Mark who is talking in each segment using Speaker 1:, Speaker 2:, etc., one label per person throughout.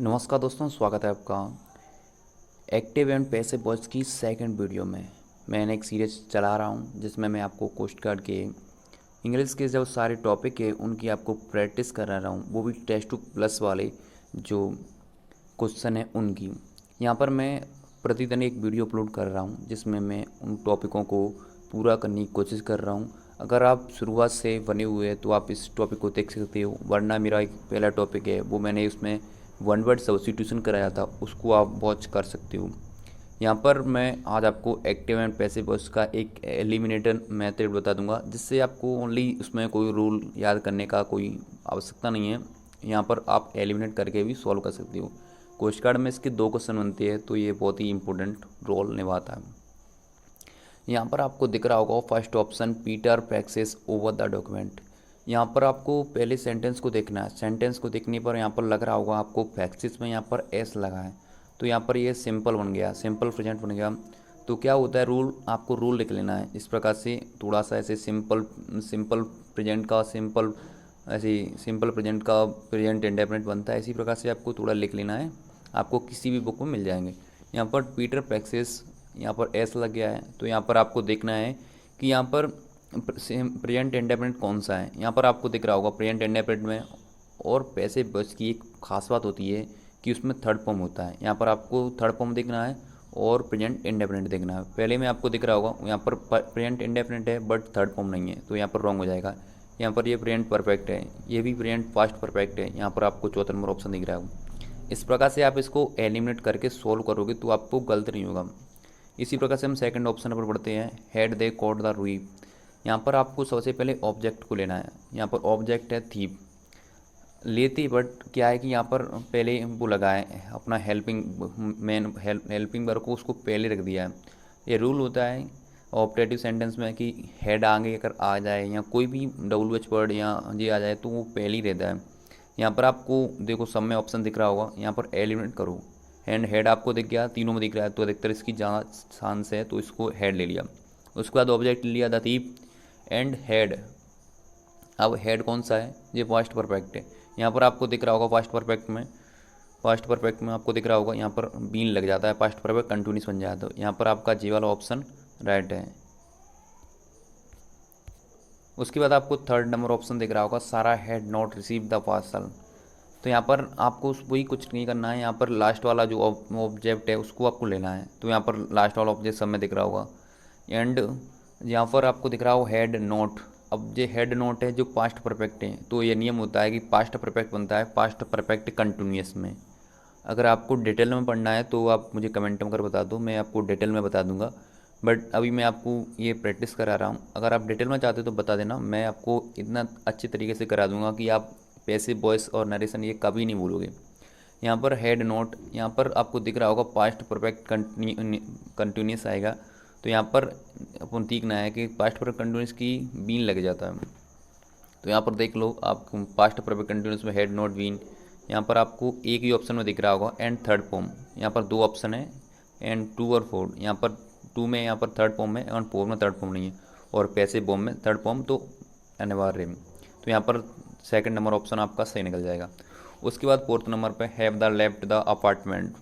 Speaker 1: नमस्कार दोस्तों, स्वागत है आपका एक्टिव एंड पैसिव वॉइस की सेकंड वीडियो में। मैंने एक सीरीज चला रहा हूं जिसमें मैं आपको कोस्ट गार्ड के इंग्लिश के जो सारे टॉपिक है उनकी आपको प्रैक्टिस करा रहा हूं, वो भी टेस्ट टू प्लस वाले जो क्वेश्चन है उनकी। यहाँ पर मैं प्रतिदिन एक वीडियो अपलोड कर रहा हूँ जिसमें मैं उन टॉपिकों को पूरा करने की कोशिश कर रहा हूँ। अगर आप शुरुआत से बने हुए हैं तो आप इस टॉपिक को देख सकते हो, वरना मेरा एक पहला टॉपिक है वो मैंने उसमें वन वर्ड सब्स्टिट्यूशन कराया था, उसको आप वॉच कर सकते हो। यहाँ पर मैं आज आपको एक्टिव एंड पैसिव वॉइस का एक एलिमिनेटर मेथड बता दूंगा, जिससे आपको ओनली उसमें कोई रूल याद करने का कोई आवश्यकता नहीं है। यहाँ पर आप एलिमिनेट करके भी सॉल्व कर सकते हो। कोस्ट गार्ड में इसके 2 क्वेश्चन बनते हैं, तो ये बहुत ही इंपॉर्टेंट रोल निभाता है। यहाँ पर आपको दिख रहा होगा first option, Peter practice over the document. यहाँ पर आपको पहले सेंटेंस को देखना है। सेंटेंस को देखने पर यहाँ पर लग रहा होगा आपको प्रैक्टिस में यहाँ पर एस लगा है, तो यहाँ पर ये सिंपल बन गया, सिंपल प्रेजेंट बन गया। तो क्या होता है, रूल आपको रूल लिख लेना है इस प्रकार से, थोड़ा सा ऐसे सिंपल सिंपल प्रेजेंट का सिंपल, ऐसे सिंपल प्रेजेंट का प्रेजेंट इंडेफिनिट बनता है, इसी प्रकार से आपको थोड़ा लिख लेना है। आपको किसी भी बुक में मिल जाएंगे। यहाँ पर पीटर प्रैक्टिस, यहाँ पर एस लग गया है, तो यहाँ पर आपको देखना है कि यहाँ पर प्रेजेंट इंडेफिनिट कौन सा है। यहाँ पर आपको दिख रहा होगा प्रेजेंट इंडेफिनिट में और पैसिव वॉइस की एक खास बात होती है कि उसमें थर्ड फॉर्म होता है। यहाँ पर आपको थर्ड फॉर्म देखना है और प्रेजेंट इंडेफिनिट देखना है। पहले में आपको दिख रहा होगा यहाँ पर प्रेजेंट इंडेफिनिट है बट थर्ड फॉर्म नहीं है, तो यहाँ पर रॉन्ग हो जाएगा। यहाँ पर ये प्रेजेंट परफेक्ट है, ये भी प्रेजेंट पास्ट परफेक्ट है। यहाँ पर आपको चौथा नंबर ऑप्शन दिख रहा है। इस प्रकार से आप इसको एलिमिनेट करके सोल्व करोगे तो आपको गलत नहीं होगा। इसी प्रकार से हम सेकंड ऑप्शन पर बढ़ते हैं, हेड दे कॉट द रूई। यहाँ पर आपको सबसे पहले ऑब्जेक्ट को लेना है। यहाँ पर ऑब्जेक्ट है थीप, लेती, बट क्या है कि यहाँ पर पहले वो लगा है अपना हेल्पिंग मेन हेल्पिंग वर्ब को उसको पहले रख दिया है। ये रूल होता है ऑप्टेटिव सेंटेंस में कि हेड आगे अगर आ जाए या कोई भी डब्ल्यू एच वर्ड या जी आ जाए तो वो पहले ही रहता है। यहाँ पर आपको देखो सब में ऑप्शन दिख रहा होगा, यहाँ पर एलिमिनेट करो। एंड हेड आपको दिख गया, तीनों में दिख रहा है, तो अधिकतर इसकी ज़्यादा चांस है, तो इसको हेड ले लिया। उसके बाद ऑब्जेक्ट ले लिया द थीप एंड हेड। अब हेड कौन सा है, ये पास्ट परफेक्ट है। यहाँ पर आपको दिख रहा होगा पास्ट परफेक्ट में आपको दिख रहा होगा यहाँ पर बीन लग जाता है, पास्ट परफेक्ट कंटिन्यूस बन जाता है। तो यहाँ पर आपका जी वाला ऑप्शन राइट है। उसके बाद आपको थर्ड नंबर ऑप्शन दिख रहा होगा, सारा had not receive the parcel. तो यहाँ पर आपको वही कुछ नहीं करना है, यहाँ पर लास्ट वाला जो ऑब्जेक्ट है उसको आपको लेना है। तो यहाँ पर लास्ट वाला ऑब्जेक्ट सब में दिख रहा होगा। एंड यहाँ पर आपको दिख रहा हो हेड नोट। अब ये हेड नोट है जो पास्ट परफेक्ट है, तो ये नियम होता है कि पास्ट परफेक्ट बनता है पास्ट परफेक्ट कंटिन्यूस में। अगर आपको डिटेल में पढ़ना है तो आप मुझे कमेंट में कर बता दो, मैं आपको डिटेल में बता दूंगा। बट अभी मैं आपको ये प्रैक्टिस करा रहा हूँ। अगर आप डिटेल में चाहते हो तो बता देना, मैं आपको इतना अच्छे तरीके से करा दूंगा कि आप पैसिव वॉइस और नरेशन ये कभी नहीं भूलोगे। यहाँ पर हेड नोट, यहाँ पर आपको दिख रहा होगा पास्ट परफेक्ट कंटिन्यूस आएगा, तो यहाँ पर अपन सीखना है कि पास्ट परफेक्ट कंटिन्यूस की बीन लग जाता है। तो यहाँ पर देख लो आप पास्ट परफेक्ट कंटिन्यूस में हेड नोट बीन। यहाँ पर आपको एक ही ऑप्शन में दिख रहा होगा एंड थर्ड फॉर्म। यहाँ पर 2 ऑप्शन है एंड 2 और 4। यहाँ पर 2 में यहाँ पर थर्ड फॉर्म है और 4 में थर्ड फॉर्म नहीं है, और पैसिव फॉर्म में थर्ड फॉर्म तो अनिवार्य है। तो यहाँ पर सेकंड नंबर ऑप्शन आपका सही निकल जाएगा। उसके बाद फोर्थ नंबर पे have the left the apartment.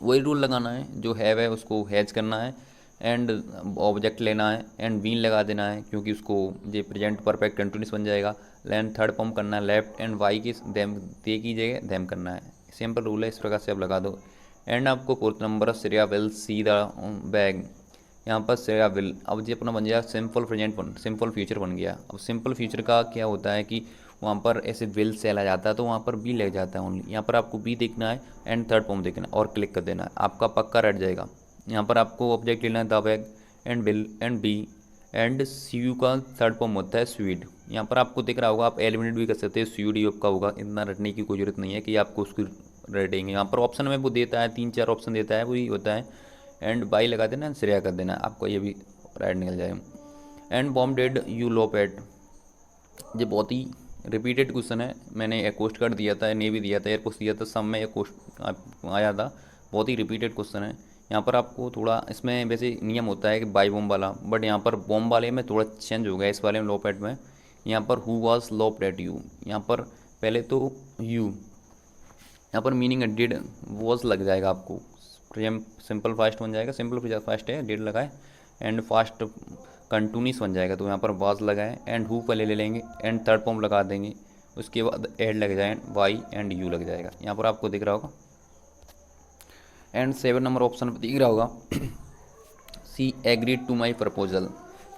Speaker 1: वही रूल लगाना है, जो हैव है उसको हैज करना है एंड ऑब्जेक्ट लेना है एंड बीन लगा देना है, क्योंकि उसको ये प्रेजेंट परफेक्ट कंटिन्यूस बन जाएगा। एंड थर्ड फॉर्म करना है लेफ्ट एंड वाई की देम दे की जगह देम करना है। सिंपल रूल है, इस प्रकार से आप लगा दो। एंड आपको fourth number Shreya will see the bag. यहाँ पर श्रेया विल, अब ये अपना बन गया सिंपल प्रेजेंट, सिंपल फ्यूचर बन गया। अब सिंपल फ्यूचर का क्या होता है कि वहाँ पर ऐसे विल से आ जाता है, तो वहाँ पर बी लग जाता है ओनली। यहाँ पर आपको बी देखना है एंड थर्ड फॉर्म देखना है और क्लिक कर देना है, आपका पक्का रट जाएगा। यहाँ पर आपको ऑब्जेक्ट लेना है the bag and will and B and C यू का थर्ड फॉर्म होता है स्वीड। यहाँ पर आपको दिख रहा होगा, आप एलिमिनेट भी कर सकते हैं, स्वीड ही आपका होगा। इतना रटने की कोई जरूरत नहीं है कि आपको उसकी रटेंगे। यहाँ पर ऑप्शन में वो देता है 3-4 ऑप्शन देता है, वही होता है। एंड बाई लगा देना एंड श्रेया कर देना, आपको ये भी राइट निकल जाएगा। एंड बॉम्ब डेड यू लोप एट, ये बहुत ही रिपीटेड क्वेश्चन है। मैंने कोस्ट गार्ड दिया था, नेवी दिया था, एयरफोर्स दिया था, सब में ये क्वेश्चन आया था। बहुत ही रिपीटेड क्वेश्चन है। यहाँ पर आपको थोड़ा इसमें वैसे नियम होता है कि बाई बॉम्ब वाला, बट यहाँ पर बॉम्ब वाले में थोड़ा चेंज हो गया, इस वाले में लोप एट में। यहाँ पर हु वॉज लोप एट यू, यहाँ पर पहले तो यू यहाँ पर मीनिंग है डिड वॉज लग जाएगा आपको, सिंपल फास्ट बन जाएगा, सिंपल फास्ट है डिड लगाए, एंड फास्ट कंटिन्यूस बन जाएगा तो यहाँ पर वाज लगाए, एंड हु पहले ले लेंगे, एंड थर्ड फॉर्म लगा देंगे, उसके बाद एड लग जाए, वाई एंड यू लग जाएगा। यहाँ पर आपको दिख रहा होगा। एंड 7 नंबर ऑप्शन पर दिख रहा होगा सी एग्रीड टू माई प्रपोजल।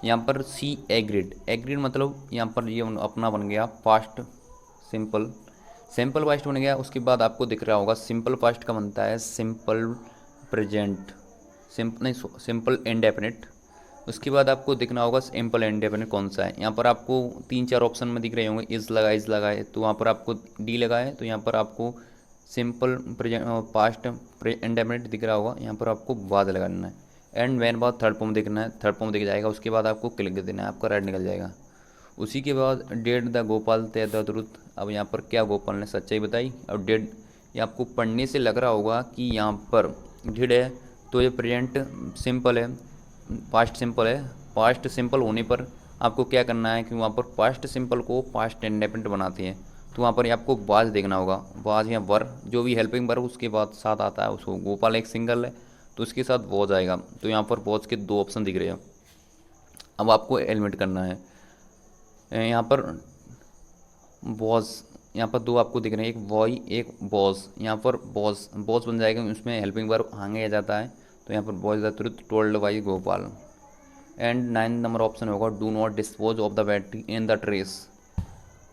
Speaker 1: यहाँ पर सी एग्रीड मतलब यहाँ पर ये अपना बन गया पास्ट सिंपल, सिंपल पास्ट बन गया। उसके बाद आपको दिख रहा होगा सिंपल पास्ट का बनता है सिंपल प्रेजेंट, सिंपल इंडेफिनिट। उसके बाद आपको दिखना होगा सिंपल इंडेफिनिट कौन सा है। यहाँ पर आपको 3-4 ऑप्शन में दिख रहे होंगे, इज़ लगाए तो वहाँ पर आपको डी लगाए, तो यहाँ पर आपको सिंपल प्रेजेंट पास्ट इंडेफिनिट दिख रहा होगा, यहाँ पर आपको बाद लगाना है, एंड वैन बाद थर्ड फॉर्म देखना है, थर्ड फॉर्म दिख जाएगा। उसके बाद आपको क्लिक देना है, आपका राइट निकल जाएगा। उसी के बाद डेड द गोपाल ते द ट्रुथ। अब यहाँ पर क्या गोपाल ने सच्चाई बताई, और डेड ये आपको पढ़ने से लग रहा होगा कि यहाँ पर डिड है तो ये प्रेजेंट सिंपल है, पास्ट सिंपल है। पास्ट सिंपल होने पर आपको क्या करना है कि वहाँ पर पास्ट सिंपल को पास्ट इंडेफिनिट बनाते हैं, तो वहाँ पर आपको बाज देखना होगा, बाज या वर जो भी हेल्पिंग वर्ब उसके बाद साथ आता है उसको, गोपाल एक सिंगल है तो उसके साथ वॉज आएगा, तो यहाँ पर वॉज के 2 ऑप्शन दिख रहे हैं। अब आपको एलिमिनेट करना है, यहाँ पर वॉज, यहाँ पर 2 आपको दिख रहे हैं, एक वॉई एक बॉज। यहाँ पर बॉज बन जाएगा, उसमें हेल्पिंग वर्ब आगे आ जाता है, तो यहाँ पर was the truth told by Gopal. And 9 number option होगा do not dispose of the battery in the trash.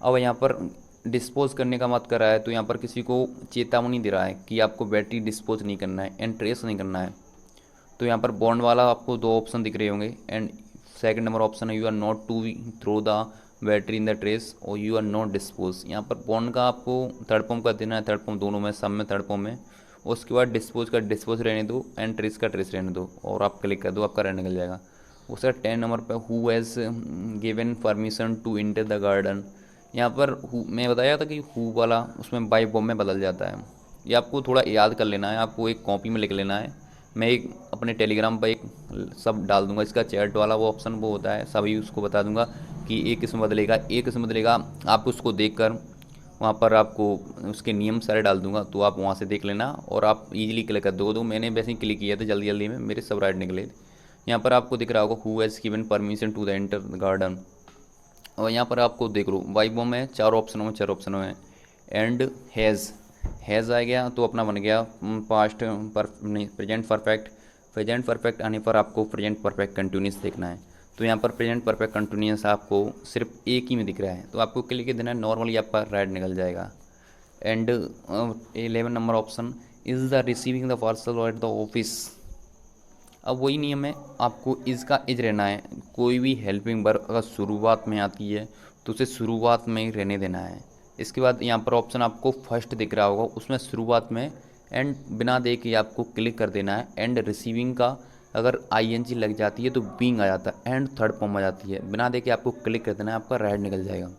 Speaker 1: अब यहाँ पर डिस्पोज करने का मत कर रहा है, तो यहाँ पर किसी को चेतावनी दे रहा है कि आपको बैटरी डिस्पोज नहीं करना है एंड ट्रेस नहीं करना है। तो यहाँ पर बॉन्ड वाला आपको 2 ऑप्शन दिख रहे होंगे, एंड सेकंड नंबर ऑप्शन है you are not to throw the battery in the trash और यू आर नॉट डिस्पोज। यहाँ पर बॉन्ड का आपको थर्ड फॉर्म का देना है, थर्ड फॉर्म दोनों में, सब में थर्ड फॉर्म में। उसके बाद डिस्पोज का डिस्पोज रहने दो एंड ट्रेस का ट्रेस रहने दो, और आप क्लिक कर दो, आपका रेड निकल जाएगा। उसका 10 नंबर पर who has given permission to enter the garden. यहाँ पर मैं बताया था कि हु वाला उसमें बाई बॉम में बदल जाता है, ये आपको थोड़ा याद कर लेना है, आपको एक कॉपी में लिख लेना है। मैं एक अपने टेलीग्राम पर एक सब डाल दूंगा, इसका चैट वाला वो ऑप्शन वो होता है, सभी उसको बता दूंगा कि एक किस्म बदलेगा, एक किस्म बदलेगा। आप उसको देखकर वहाँ पर आपको उसके नियम सारे डाल दूंगा, तो आप वहाँ से देख लेना और आप इजीली क्लिक कर दो। तो मैंने वैसे ही क्लिक किया था जल्दी जल्दी में, मेरे सब राइट निकले। यहाँ पर आपको दिख रहा होगा who has given permission to the enter the garden, और यहाँ पर आपको देख लो वाई बॉम में 4 ऑप्शनों में 4 ऑप्शनों में एंड हैज़ आ गया तो अपना बन गया पास्ट नहीं प्रेजेंट परफेक्ट। प्रेजेंट परफेक्ट आने पर आपको प्रेजेंट परफेक्ट कंटिन्यूस देखना है, तो यहाँ पर प्रेजेंट परफेक्ट कंटिन्यूस आपको सिर्फ एक ही में दिख रहा है, तो आपको क्लिक देना है, नॉर्मली आपका राइट निकल जाएगा। And 11 number option is the receiving the parcel at the office. अब वही नियम है, आपको इसका इज रहना है। कोई भी हेल्पिंग वर्ब अगर शुरुआत में आती है तो उसे शुरुआत में ही रहने देना है। इसके बाद यहाँ पर ऑप्शन आपको फर्स्ट दिख रहा होगा, उसमें शुरुआत में एंड बिना दे के आपको क्लिक कर देना है। एंड रिसीविंग का अगर ING लग जाती है तो बीइंग आ जाता है, एंड थर्ड फॉर्म आ जाती है, बिना दे के आपको क्लिक कर देना है, आपका राइट निकल जाएगा।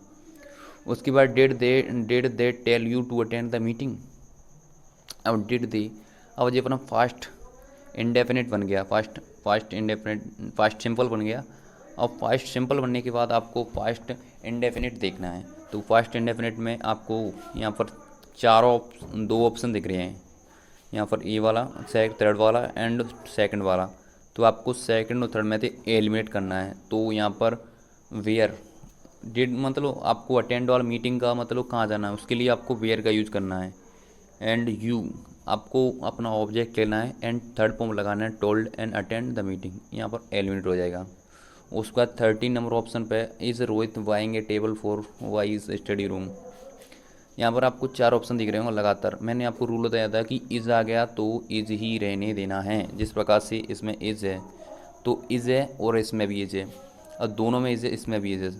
Speaker 1: उसके बाद did they tell you to attend the meeting. अब डिड दे, अब जो अपना फास्ट इंडेफिनिट बन गया, फास्ट इंडेफिनिट, फास्ट सिंपल बन गया। अब फास्ट सिंपल बनने के बाद आपको फास्ट इंडेफिनिट देखना है, तो फास्ट इंडेफिनिट में आपको यहाँ पर 2 ऑप्शन दिख रहे हैं, यहाँ पर ए वाला थर्ड वाला एंड सेकंड वाला, तो आपको सेकंड और थर्ड में से एलिमिनेट करना है। तो यहाँ पर वेयर डिड मतलब आपको अटेंड वाला मीटिंग का मतलब कहाँ जाना है, उसके लिए आपको वेयर का यूज़ करना है। एंड यू आपको अपना ऑब्जेक्ट लेना है, एंड थर्ड फॉर्म लगाना है told and attend the meeting, यहाँ पर एलिमिनेट हो जाएगा। उसके बाद 13 नंबर ऑप्शन पे is Rohit buying A table for wise study room. यहाँ पर आपको 4 ऑप्शन दिख रहे होंगे लगातार। मैंने आपको रूल बताया था कि इज़ आ गया तो इज़ ही रहने देना है, जिस प्रकार से इसमें इज़ है तो इज़ है और इसमें भी इज़ है, और दोनों में इज़ है इसमें भी इज़ है।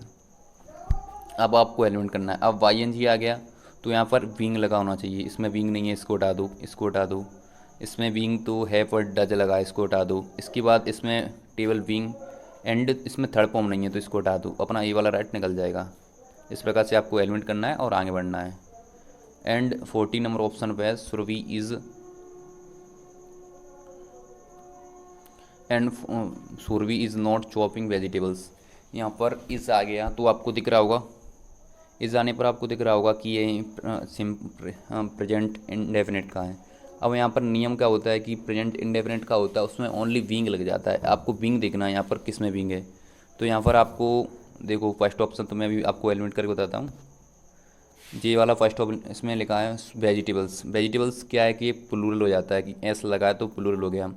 Speaker 1: अब आपको एलिमेंट करना है। अब ING आ गया तो यहाँ पर विंग लगा होना चाहिए, इसमें विंग नहीं है, इसको हटा दो, इसको हटा दो। इसमें विंग तो है पर डज लगा, इसको हटा दो। इसके बाद इसमें टेबल विंग एंड इसमें थर्ड फॉर्म नहीं है तो इसको हटा दो, अपना ए वाला राइट निकल जाएगा। इस प्रकार से आपको एलिमेंट करना है और आगे बढ़ना है। एंड 14 नंबर ऑप्शन पे Surabhi is and Surabhi is not chopping vegetables. यहाँ पर इज़ आ गया तो आपको दिख रहा होगा इस जाने पर आपको दिख रहा होगा कि ये प्रेजेंट इंडेफिनिट का है। अब यहाँ पर नियम क्या होता है कि प्रेजेंट इंडेफिनिट का होता है उसमें ओनली विंग लग जाता है। आपको विंग देखना है यहाँ पर किस में विंग है। तो यहाँ पर आपको देखो फर्स्ट ऑप्शन तो मैं अभी आपको एलिमिनेट करके बताता हूँ। ये वाला फर्स्ट ऑप्शन इसमें लिखा है वेजिटेबल्स। वेजिटेबल्स क्या है कि ये प्लूरल हो जाता है कि एस लगाए तो प्लूरल हो गया।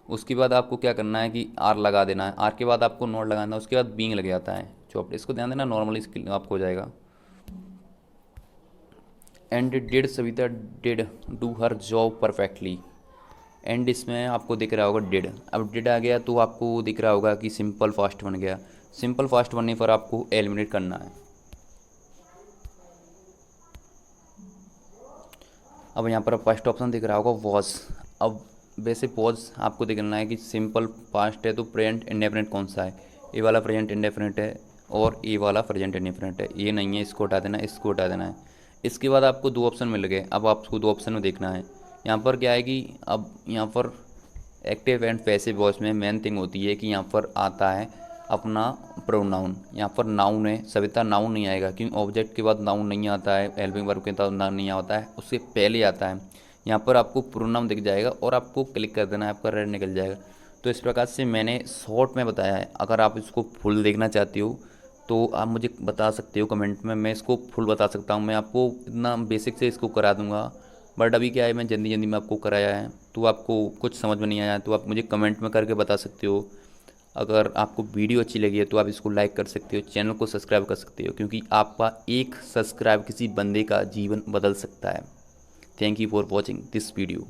Speaker 1: उसके बाद आपको क्या करना है कि आर लगा देना है, आर के बाद आपको नॉट लगाना है, उसके बाद बीइंग लग जाता है चॉप्ड। इसको ध्यान देना, नॉर्मली आपको हो जाएगा। And did Savita did do her job perfectly. And इसमें आपको दिख रहा होगा डिड। अब डिड आ गया तो आपको दिख रहा होगा कि सिंपल फास्ट बन गया। सिंपल फास्ट बनने पर आपको एलिमिनेट करना है। अब यहाँ पर फर्स्ट ऑप्शन दिख रहा होगा वॉज। अब वैसे पॉज आपको देखना है कि सिंपल पास्ट है तो प्रेजेंट इंडेफिनिट कौन सा है। ए वाला प्रेजेंट इंडेफिनिट है और ए वाला प्रेजेंट इंडेफिनिट है। ये नहीं है, इसको हटा देना है, इसको हटा देना है। इसके बाद आपको दो ऑप्शन मिल गए। अब आपको दो ऑप्शन में देखना है। यहाँ पर क्या है कि अब यहाँ पर एक्टिव एंड पैसिव वॉइस में मेन थिंग होती है कि यहाँ पर आता है अपना प्रोनाउन। यहाँ पर नाउन है, सविता नाउन नहीं आएगा क्योंकि ऑब्जेक्ट के बाद नाउन नहीं आता है, हेल्पिंग वर्ब के बाद नाउन नहीं आता है, उससे पहले आता है। यहाँ पर आपको प्रोनाउन दिख जाएगा और आपको क्लिक कर देना है, आपका रेड निकल जाएगा। तो इस प्रकार से मैंने शॉर्ट में बताया है। अगर आप इसको फुल देखना चाहते हो तो आप मुझे बता सकते हो कमेंट में, मैं इसको फुल बता सकता हूँ। मैं आपको इतना बेसिक से इसको करा दूँगा, बट अभी क्या है मैं जल्दी जल्दी में आपको कराया है तो आपको कुछ समझ में नहीं आया तो आप मुझे कमेंट में करके बता सकते हो। अगर आपको वीडियो अच्छी लगी है तो आप इसको लाइक कर सकते हो, चैनल को सब्सक्राइब कर सकते हो, क्योंकि आपका एक सब्सक्राइब किसी बंदे का जीवन बदल सकता है। Thank you for watching this video.